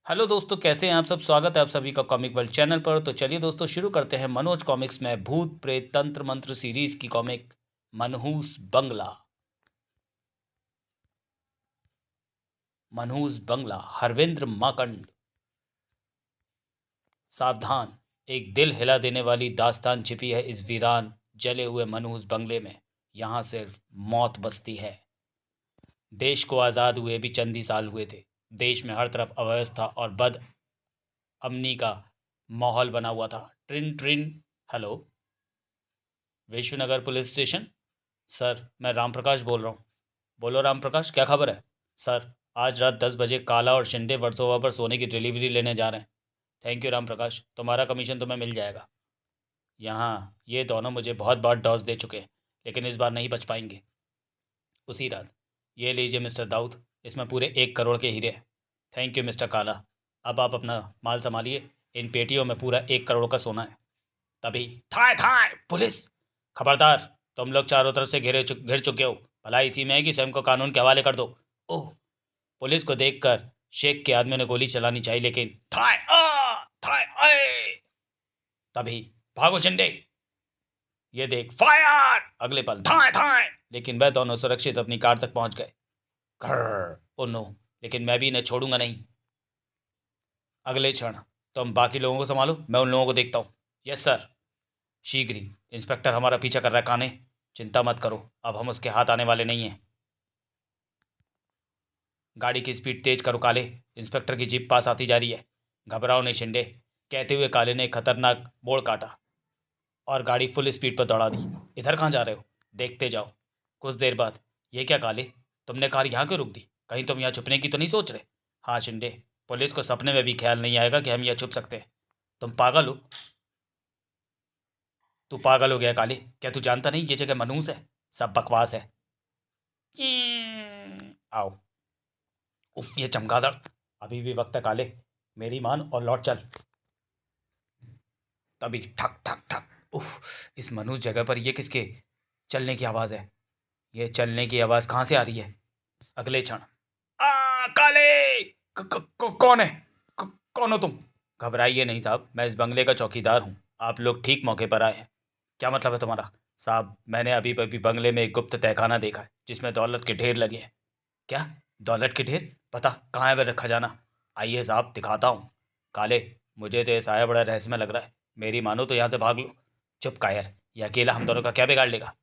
Hello दोस्तों, कैसे हैं आप सब। स्वागत है आप सभी का कॉमिक वर्ल्ड चैनल पर। तो चलिए दोस्तों, शुरू करते हैं मनोज कॉमिक्स में भूत प्रेत तंत्र मंत्र सीरीज की कॉमिक मनहूस बंगला। मनहूस बंगला, हरविंद्र माकंड। सावधान, एक दिल हिला देने वाली दास्तान छिपी है इस वीरान जले हुए मनहूस बंगले में। यहाँ सिर्फ मौत बसती है। देश को आज़ाद हुए भी चंद ही साल हुए थे। देश में हर तरफ अव्यवस्था और बद अमनी का माहौल बना हुआ था। ट्रिन ट्रिन। Hello, Vishwanagar police station. Sir, मैं राम प्रकाश बोल रहा हूँ। बोलो राम प्रकाश, क्या खबर है। सर, आज रात 10 बजे काला और शिंदे वर्सोवा पर सोने की डिलीवरी लेने जा रहे हैं। थैंक यू राम प्रकाश, तुम्हारा कमीशन तुम्हें मिल जाएगा। यहाँ ये दोनों मुझे बहुत बार डॉज दे चुके हैं, लेकिन इस बार नहीं बच पाएंगे। उसी रात। ये लीजिए मिस्टर दाऊद, इसमें पूरे 1 करोड़ के हीरे हैं। थैंक यू मिस्टर काला। अब आप अपना माल संभालिए। इन पेटियों में पूरा 1 करोड़ का सोना है। तभी थाए थाए पुलिस। खबरदार, तुम लोग चारों तरफ से घिर चुके हो। भला इसी में है कि स्वयं को कानून के हवाले कर दो। ओह। पुलिस को देखकर शेख के आदमी ने गोली चलानी चाहिए, लेकिन थाए आ थाए आए। तभी भागो शिंदे, ये देख फायर। अगले पल थाए थाए, लेकिन वह दोनों सुरक्षित अपनी कार तक पहुंच गए। घर ओ नो, लेकिन मैं भी इन्हें छोड़ूंगा नहीं। अगले क्षण, तुम बाकी लोगों को संभालो, मैं उन लोगों को देखता हूँ। Yes sir. शीघ्र ही। इंस्पेक्टर हमारा पीछा कर रहा है काने। चिंता मत करो, अब हम उसके हाथ आने वाले नहीं हैं। गाड़ी की स्पीड तेज करो काले, इंस्पेक्टर की जीप पास आती जा रही है। घबराओ नहीं शिंदे, कहते हुए काले ने एक खतरनाक मोड़ काटा और गाड़ी फुल स्पीड पर दौड़ा दी। इधर कहाँ जा रहे हो, देखते जाओ। कुछ देर बाद, ये क्या काले, तुमने कार यहाँ क्यों रोक दी। कहीं तुम यहाँ छुपने की तो नहीं सोच रहे। हाँ शिंदे, पुलिस को सपने में भी ख्याल नहीं आएगा कि हम यहाँ छुप सकते हैं। तुम पागल हो। तू पागल हो गया काले, क्या तू जानता नहीं ये जगह मनहूस है। सब बकवास है। आओ। उफ, ये चमगादड़। अभी भी वक्त है काले, मेरी मान और लौट चल। तभी ठक ठक ठक। उफ, इस मनहूस जगह पर ये किसके चलने की आवाज़ है। ये चलने की आवाज़ कहाँ से आ रही है। अगले क्षण, काले। कौन है। कौन हो तुम। घबराइए नहीं साहब, मैं इस बंगले का चौकीदार हूँ। आप लोग ठीक मौके पर आए हैं। क्या मतलब है तुम्हारा। साहब, मैंने अभी अभी बंगले में एक गुप्त तहखाना देखा है, जिसमें दौलत के ढेर लगे हैं। क्या। दौलत के ढेर, पता कहाँ है वह रखा जाना। आइए साहब, दिखाता हूँ। काले, मुझे तो ये साया बड़ा रहस्यमय लग रहा है। मेरी मानो तो यहाँ से भाग लो। चुप कायर, ये अकेला हम दोनों का क्या बिगाड़ लेगा।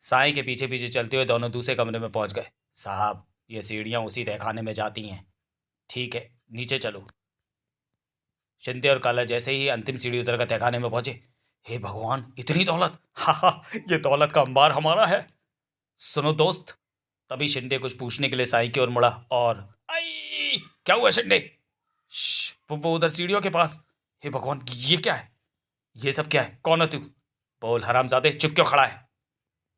साई के पीछे पीछे चलते हुए दोनों दूसरे कमरे में पहुंच गए। साहब, ये सीढ़ियाँ उसी तहखाने में जाती हैं। ठीक है, नीचे चलो। शिंदे और काला जैसे ही अंतिम सीढ़ी उतर कर तहखाने में पहुंचे। हे भगवान, इतनी दौलत। हा हा, ये दौलत का अंबार हमारा है। सुनो दोस्त। तभी शिंदे कुछ पूछने के लिए साई की ओर मुड़ा और आई। क्या हुआ शिंदे। वो उधर सीढ़ियों के पास। हे भगवान, ये क्या है। ये सब क्या है, कौन है तू। बोल हरामजादे, चुप क्यों खड़ा है।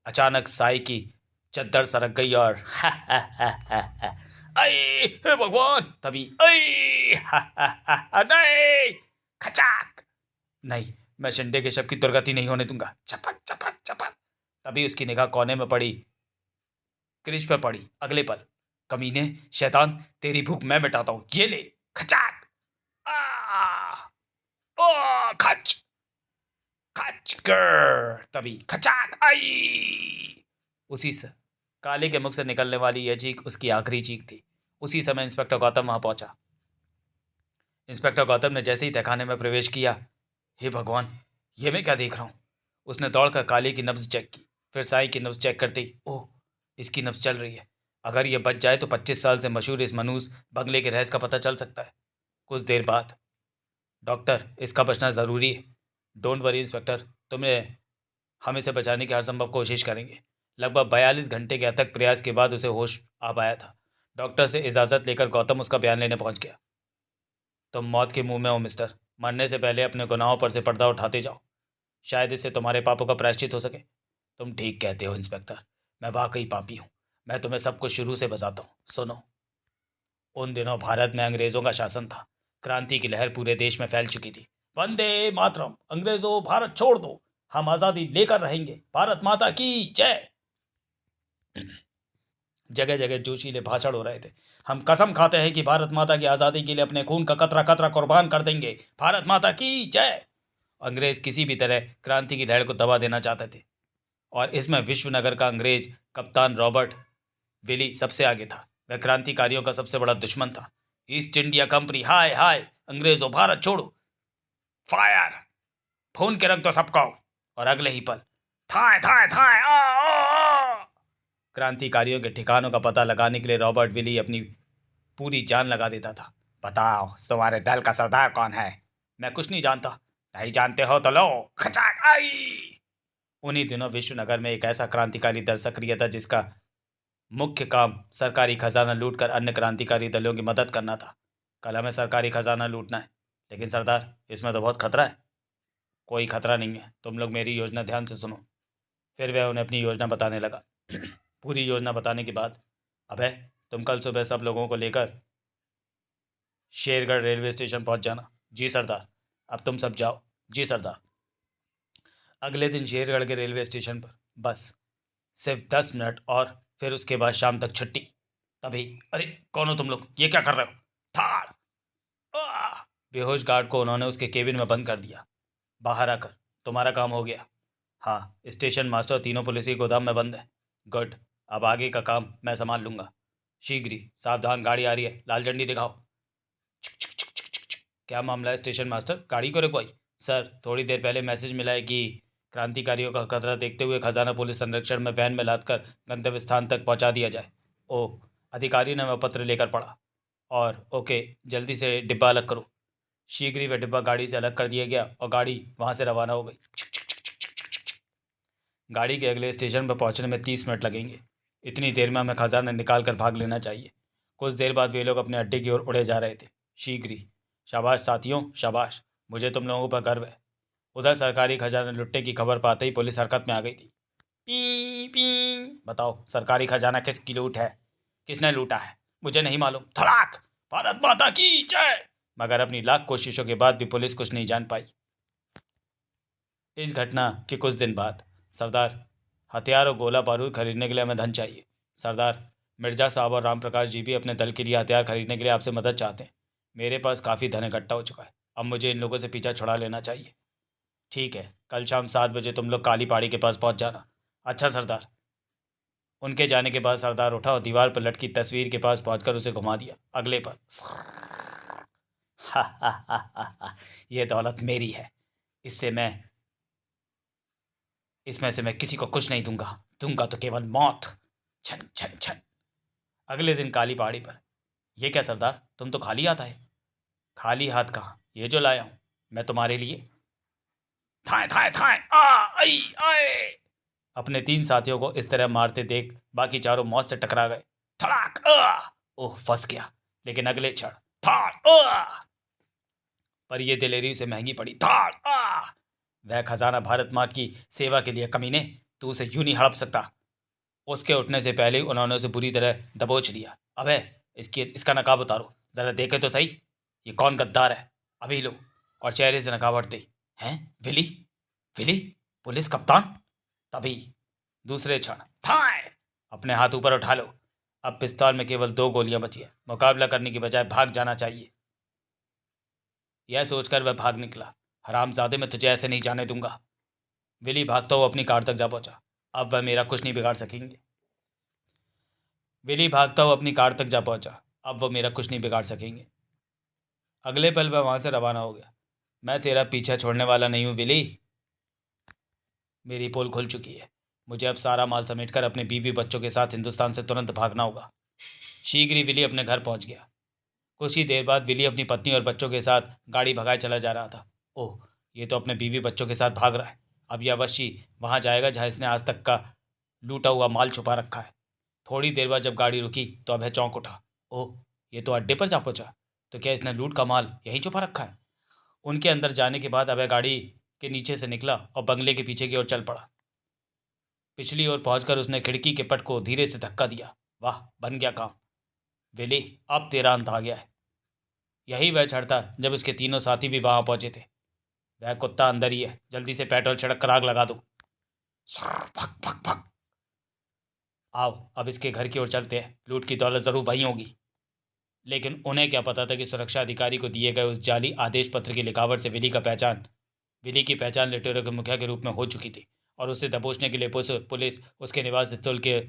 अचानक साई की चद्दर सरक गई और हा हा हा हा हा। आई, हे भगवान। तभी आई हा हा हा हा, नहीं। खचाक। नहीं, मैं शिंदे के शव की दुर्गति नहीं होने दूंगा। चपक चपक चपक। तभी उसकी निगाह कोने में पड़ी, क्रिश पे पड़ी। अगले पल, कमीने, शैतान, तेरी भूख मैं मिटाता हूं, ये ले। खचाक। आ ओ खच खच कर। तभी खचाक आई। उसी से काले के मुख से निकलने वाली यह चीख उसकी आखिरी चीख थी। उसी समय इंस्पेक्टर गौतम वहां पहुंचा। इंस्पेक्टर गौतम ने जैसे ही तहखाने में प्रवेश किया, हे भगवान, ये मैं क्या देख रहा हूँ। उसने दौड़कर काले की नब्ज चेक की, फिर साई की नब्ज चेक करते ही, ओह, इसकी नब्ज चल रही है। अगर ये बच जाए तो 25 साल से मशहूर इस मनूस बंगले के रहस्य का पता चल सकता है। कुछ देर बाद, डॉक्टर, इसका बचना ज़रूरी है। डोंट वरी इंस्पेक्टर, तुम्हें हम इसे बचाने की हर संभव कोशिश करेंगे। लगभग 42 घंटे के अथक प्रयास के बाद उसे होश आ पाया था। डॉक्टर से इजाज़त लेकर गौतम उसका बयान लेने पहुंच गया। तुम मौत के मुंह में हो मिस्टर। मरने से पहले अपने गुनाहों पर से पर्दा उठाते जाओ। शायद इससे तुम्हारे पापों का प्रायश्चित हो सके। तुम ठीक कहते हो इंस्पेक्टर, मैं वाकई पापी हूँ। मैं तुम्हें सब कुछ शुरू से बताता हूँ, सुनो। उन दिनों भारत में अंग्रेज़ों का शासन था। क्रांति की लहर पूरे देश में फैल चुकी थी। वंदे मातरम, अंग्रेज़ों भारत छोड़ दो, हम आज़ादी लेकर रहेंगे, भारत माता की जय। जगह जगह जोशीले भाषण हो रहे थे। हम कसम खाते हैं कि भारत माता की आज़ादी के लिए अपने खून का कतरा कतरा कुर्बान कर देंगे। भारत माता की जय। अंग्रेज किसी भी तरह क्रांति की लहर को दबा देना चाहते थे और इसमें विश्वनगर का अंग्रेज कप्तान रॉबर्ट विली सबसे आगे था। वह क्रांतिकारियों का सबसे बड़ा दुश्मन था। ईस्ट इंडिया कंपनी हाय हाय, अंग्रेजों भारत छोड़ो, फायर, भून के रख दो सबको। और अगले ही पल थाए थाए थाए आ। क्रांतिकारियों के ठिकानों का पता लगाने के लिए रॉबर्ट विली अपनी पूरी जान लगा देता था। बताओ तुम्हारे दल का सरदार कौन है? मैं कुछ नहीं जानता। नहीं जानते हो तो लो खचाक आई। उन्हीं दिनों विश्वनगर में एक ऐसा क्रांतिकारी दल सक्रिय था जिसका मुख्य काम सरकारी खजाना लूटकर अन्य क्रांतिकारी दलों की मदद करना था। कल हमें सरकारी खजाना लूटना है, लेकिन सरदार इसमें तो बहुत खतरा है। कोई खतरा नहीं है, तुम लोग मेरी योजना ध्यान से सुनो। फिर वह उन्हें अपनी योजना बताने लगा। पूरी योजना बताने के बाद, अबे तुम कल सुबह सब लोगों को लेकर शेरगढ़ रेलवे स्टेशन पहुंच जाना। जी सरदार। अब तुम सब जाओ। जी सरदार। अगले दिन शेरगढ़ के रेलवे स्टेशन पर बस सिर्फ 10 मिनट और फिर उसके बाद शाम तक छुट्टी। तभी अरे कौन हो तुम लोग, ये क्या कर रहे हो? थाड़। बेहोश गार्ड को उन्होंने उसके केबिन में बंद कर दिया। बाहर आकर तुम्हारा काम हो गया। हाँ, स्टेशन मास्टर तीनों पुलिस गोदाम में बंद है। गुड, अब आगे का काम मैं संभाल लूंगा। शीघ्र ही, सावधान, गाड़ी आ रही है, लाल झंडी दिखाओ। क्या मामला है स्टेशन मास्टर, गाड़ी को रुकवाई? सर, थोड़ी देर पहले मैसेज मिला है कि क्रांतिकारियों का खतरा देखते हुए खजाना पुलिस संरक्षण में वैन में लादकर गंतव्य स्थान तक पहुंचा दिया जाए। ओह, अधिकारी ने वह पत्र लेकर पढ़ा। और ओके, जल्दी से डिब्बा अलग करो। शीघ्र ही वह डिब्बा गाड़ी से अलग कर दिया गया और गाड़ी वहां से रवाना हो गई। गाड़ी के अगले स्टेशन पर पहुंचने में 30 मिनट लगेंगे। इतनी देर में हमें खजाना निकाल कर भाग लेना चाहिए। कुछ देर बाद वे लोग अपने अड्डे की ओर उड़े जा रहे थे। शीघ्र ही। शाबाश साथियों, शाबाश, मुझे तुम लोगों पर गर्व है। उधर सरकारी खजाना लुटने की खबर पाते ही पुलिस हरकत में आ गई थी। P P. बताओ सरकारी खजाना किसकी लूट है? किसने लूटा है? मुझे नहीं मालूम। धड़ाक। भारत माता की जय। मगर अपनी लाख कोशिशों के बाद भी पुलिस कुछ नहीं जान पाई। इस घटना के कुछ दिन बाद, सरदार, हथियार और गोला बारूद खरीदने के लिए हमें धन चाहिए। सरदार, मिर्जा साहब और राम प्रकाश जी भी अपने दल के लिए हथियार खरीदने के लिए आपसे मदद चाहते हैं। मेरे पास काफ़ी धन इकट्ठा हो चुका है, अब मुझे इन लोगों से पीछा छुड़ा लेना चाहिए। ठीक है, कल शाम 7 बजे तुम लोग काली पहाड़ी के पास पहुंच जाना। अच्छा सरदार। उनके जाने के बाद सरदार उठा और दीवार पर लटकी तस्वीर के पास पहुंचकर उसे घुमा दिया। अगले पर यह दौलत मेरी है, इसमें से मैं किसी को कुछ नहीं दूंगा। दूंगा तो केवल मौत। छन छन छन। अगले दिन काली पहाड़ी पर। यह क्या सरदार, तुम तो खाली हाथ आए? खाली हाथ कहाँ, ये जो लाया हूं मैं तुम्हारे लिए। थाए थाए थाए आ आई आए। अपने 3 साथियों को इस तरह मारते देख बाकी चारों मौत से टकरा गए। धड़ाक। ओह, फंस गया। लेकिन अगले क्षण थाड़। पर यह दिलेरी उसे महंगी पड़ी। थाड़। वह खजाना भारत माँ की सेवा के लिए, कमीने, तू उसे यूं नहीं हड़प सकता। उसके उठने से पहले उन्होंने उसे बुरी तरह दबोच लिया। अबे इसका नकाब उतारो, जरा देखे तो सही, ये कौन गद्दार है? अभी लो। और चेहरे से नकाब हटते। हैं विली? विली पुलिस कप्तान? तभी दूसरे क्षण थाए। अपने हाथ ऊपर उठा लो। अब पिस्तौल में केवल 2 गोलियां बची है। मुकाबला करने की बजाय भाग जाना चाहिए। यह सोचकर वह भाग निकला। हरामजादे, मैं तुझे ऐसे नहीं जाने दूंगा। विली भागता हुआ अपनी कार तक जा पहुंचा। अब वह मेरा कुछ नहीं बिगाड़ सकेंगे। विली भागता हुआ अपनी कार तक जा पहुंचा। अब वो मेरा कुछ नहीं बिगाड़ सकेंगे। अगले पल वह वहां से रवाना हो गया। मैं तेरा पीछा छोड़ने वाला नहीं हूं विली। मेरी पोल खुल चुकी है। मुझे अब सारा माल समेटकर अपने बीवी बच्चों के साथ हिंदुस्तान से तुरंत भागना होगा। शीघ्र ही विली अपने घर पहुंच गया। कुछ ही देर बाद विली अपनी पत्नी और बच्चों के साथ गाड़ी भगाए चला जा रहा था। ओह, ये तो अपने बीवी बच्चों के साथ भाग रहा है। अब यह अवश्य वहां जाएगा जहां इसने आज तक का लूटा हुआ माल छुपा रखा है। थोड़ी देर बाद जब गाड़ी रुकी तो अभय चौंक उठा। ओह, ये तो अड्डे पर जा पहुंचा। तो क्या इसने लूट का माल यहीं छुपा रखा है? उनके अंदर जाने के बाद अभय गाड़ी के नीचे से निकला और बंगले के पीछे की ओर चल पड़ा। पिछली ओर पहुंचकर उसने खिड़की के पट को धीरे से धक्का दिया। वाह, बन गया काम। विली, अब तेरा अंत आ गया है। यही वह क्षण था जब उसके तीनों साथी भी वहां पहुंचे थे। वह कुत्ता अंदर ही है, जल्दी से पेट्रोल छिड़क कर आग लगा दो। भक भक भक। आओ अब इसके घर की ओर चलते हैं, लूट की दौलत ज़रूर वहीं होगी। लेकिन उन्हें क्या पता था कि सुरक्षा अधिकारी को दिए गए उस जाली आदेश पत्र की लिखावट से विली की पहचान लुटेरों के मुखिया के रूप में हो चुकी थी और उसे दबोचने के लिए पुलिस उसके निवास स्थल के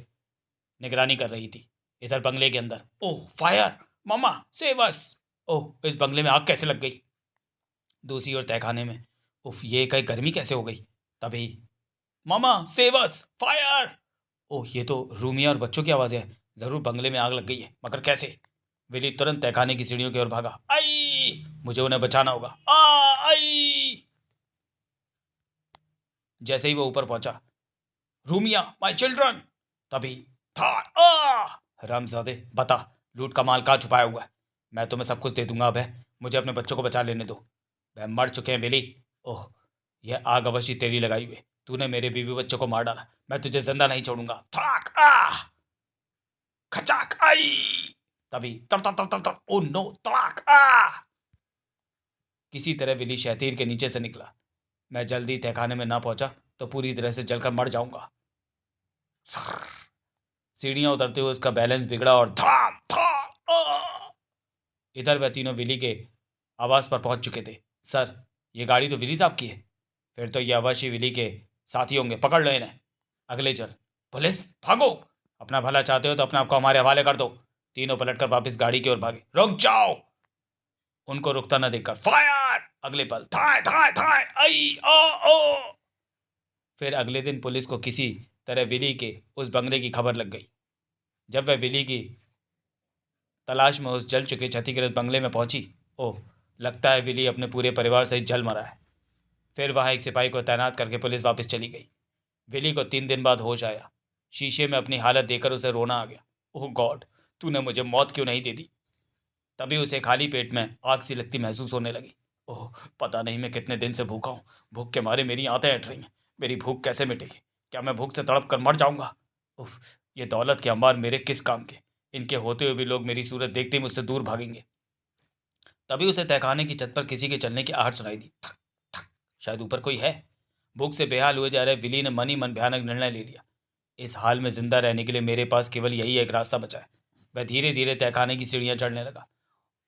निगरानी कर रही थी। इधर बंगले के अंदर, ओह फायर, मामा सेव अस। ओह इस बंगले में आग कैसे लग गई? दूसरी ओर तहखाने में, उफ ये कहीं गर्मी कैसे हो गई? तभी, मामा सेव अस, फायर। ओह ये तो रूमिया और बच्चों की आवाज़ें हैं। ज़रूर बंगले में आग लग गई है, मगर कैसे? विली तुरंत तहखाने की सीढ़ियों की ओर भागा। आई, मुझे उन्हें बचाना होगा। आई। जैसे ही वो ऊपर पहुंचा, रूमिया माय चिल्ड्रन। तभी था, हरामजादे बता, लूट का माल कहाँ छुपाया हुआ है? मैं तुम्हें सब कुछ दे दूंगा। अब है, मुझे अपने बच्चों को बचा लेने दो। वह मर चुके हैं विली। ओह यह आग अवश्य तेरी लगाई हुई है। तूने मेरे बीवी बच्चों को मार डाला, मैं तुझे जिंदा नहीं छोड़ूंगा। थड़ाक खचाक आई। तभी तर तर तर तर तर, ओ नो, तड़ाक किसी तरह विली शहतीर के नीचे से निकला। मैं जल्दी तहखाने में ना पहुंचा तो पूरी तरह से जलकर मर जाऊंगा। सीढ़ियां उतरते हुए उसका बैलेंस बिगड़ा और धाम था। इधर वह तीनों विली के आवास पर पहुंच चुके थे। सर, ये गाड़ी तो विली साहब की है। फिर तो ये अवश्य विली के साथी होंगे, पकड़ लो इन्हें। अगले चल। पुलिस भागो, अपना भला चाहते हो तो अपने आप को हमारे हवाले कर दो। तीनों पलटकर वापस गाड़ी की ओर भागे। रुक जाओ, उनको रुकता न देखकर फायर। अगले पल थाए थाए थाए आई ओ ओ। फिर अगले दिन पुलिस को किसी तरह विली के उस बंगले की खबर लग गई। जब वह विली की तलाश में उस जल चुके क्षतिग्रस्त बंगले में पहुंची, ओह लगता है विली अपने पूरे परिवार सहित जल मरा है। फिर वहां एक सिपाही को तैनात करके पुलिस वापस चली गई। विली को 3 दिन बाद होश आया। शीशे में अपनी हालत देखकर उसे रोना आ गया। ओह गॉड, तूने मुझे मौत क्यों नहीं दे दी? तभी उसे खाली पेट में आग सी लगती महसूस होने लगी। ओह पता नहीं मैं कितने दिन से भूखा हूँ। भूख के मारे मेरी आंतें हट रही हैं। मेरी भूख कैसे मिटेगी? क्या मैं भूख से तड़प कर मर जाऊंगा? उफ, ये दौलत के अंबार मेरे किस काम के? इनके होते हुए भी लोग मेरी सूरत देखते ही मुझसे दूर भागेंगे। तभी उसे तहखाने की छत पर किसी के चलने की आहट सुनाई दी। ठक ठक, शायद ऊपर कोई है। भूख से बेहाल हुए जा रहे विली ने मन ही मन भयानक निर्णय ले लिया। इस हाल में जिंदा रहने के लिए मेरे पास केवल यही एक रास्ता बचा है। वह धीरे धीरे तहखाने की सीढ़ियां चढ़ने लगा।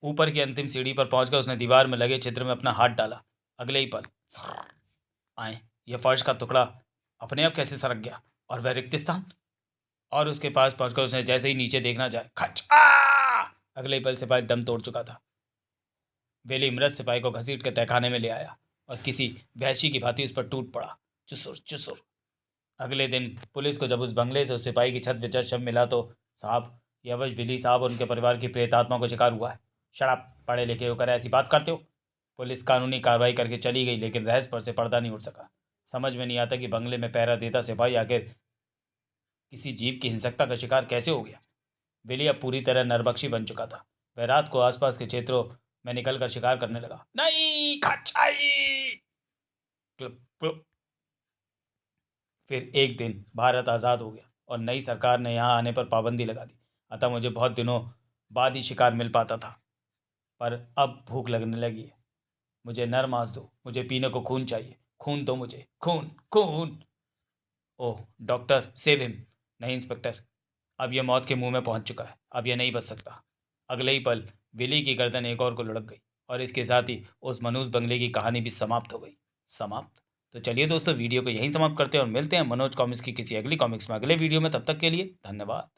ऊपर की अंतिम सीढ़ी पर पहुंचकर उसने दीवार में लगे छिद्र में अपना हाथ डाला। अगले ही पल आए, यह फर्श का टुकड़ा अपने आप कैसे सरक गया और वह रिक्त स्थान, और उसके पास पहुंचकर उसने जैसे ही नीचे देखना चाहे, खच अगले ही पल सिपाही दम तोड़ चुका था। वेली मृत सिपाही को घसीट कर तहखाने में ले आया और किसी वहशी की भांति उस पर टूट पड़ा। चुसुर चुसुर। अगले दिन पुलिस को जब उस बंगले से उस सिपाही की छत विचर शव मिला तो, साहब यह अवश्य विली साहब और उनके परिवार की प्रेतात्मा को शिकार हुआ है। शराब, पढ़े लिखे होकर ऐसी बात करते हो? पुलिस कानूनी कार्रवाई करके चली गई, लेकिन रहस्य पर से पर्दा नहीं उठ सका। समझ में नहीं आता कि बंगले में पहरा देता सिपाही आखिर किसी जीव की हिंसकता का शिकार कैसे हो गया। विली अब पूरी तरह नरबक्षी बन चुका था। वह रात को आसपास के क्षेत्रों में निकलकर शिकार करने लगा। नहीं खचाई। Clip clip. फिर एक दिन भारत आज़ाद हो गया और नई सरकार ने यहाँ आने पर पाबंदी लगा दी। अतः मुझे बहुत दिनों बाद ही शिकार मिल पाता था। पर अब भूख लगने लगी है। मुझे नर मांस दो, मुझे पीने को खून चाहिए। खून दो मुझे, खून खून। ओह डॉक्टर, सेव हिम। नहीं इंस्पेक्टर, अब यह मौत के मुंह में पहुंच चुका है। अब यह नहीं बच सकता। अगले ही पल विली की गर्दन एक और को लुढ़क गई और इसके साथ ही उस मनूस बंगले की कहानी भी समाप्त हो गई। समाप्त। तो चलिए दोस्तों, वीडियो को यहीं समाप्त करते हैं और मिलते हैं मनोज कॉमिक्स की किसी अगली कॉमिक्स में अगले वीडियो में। तब तक के लिए धन्यवाद।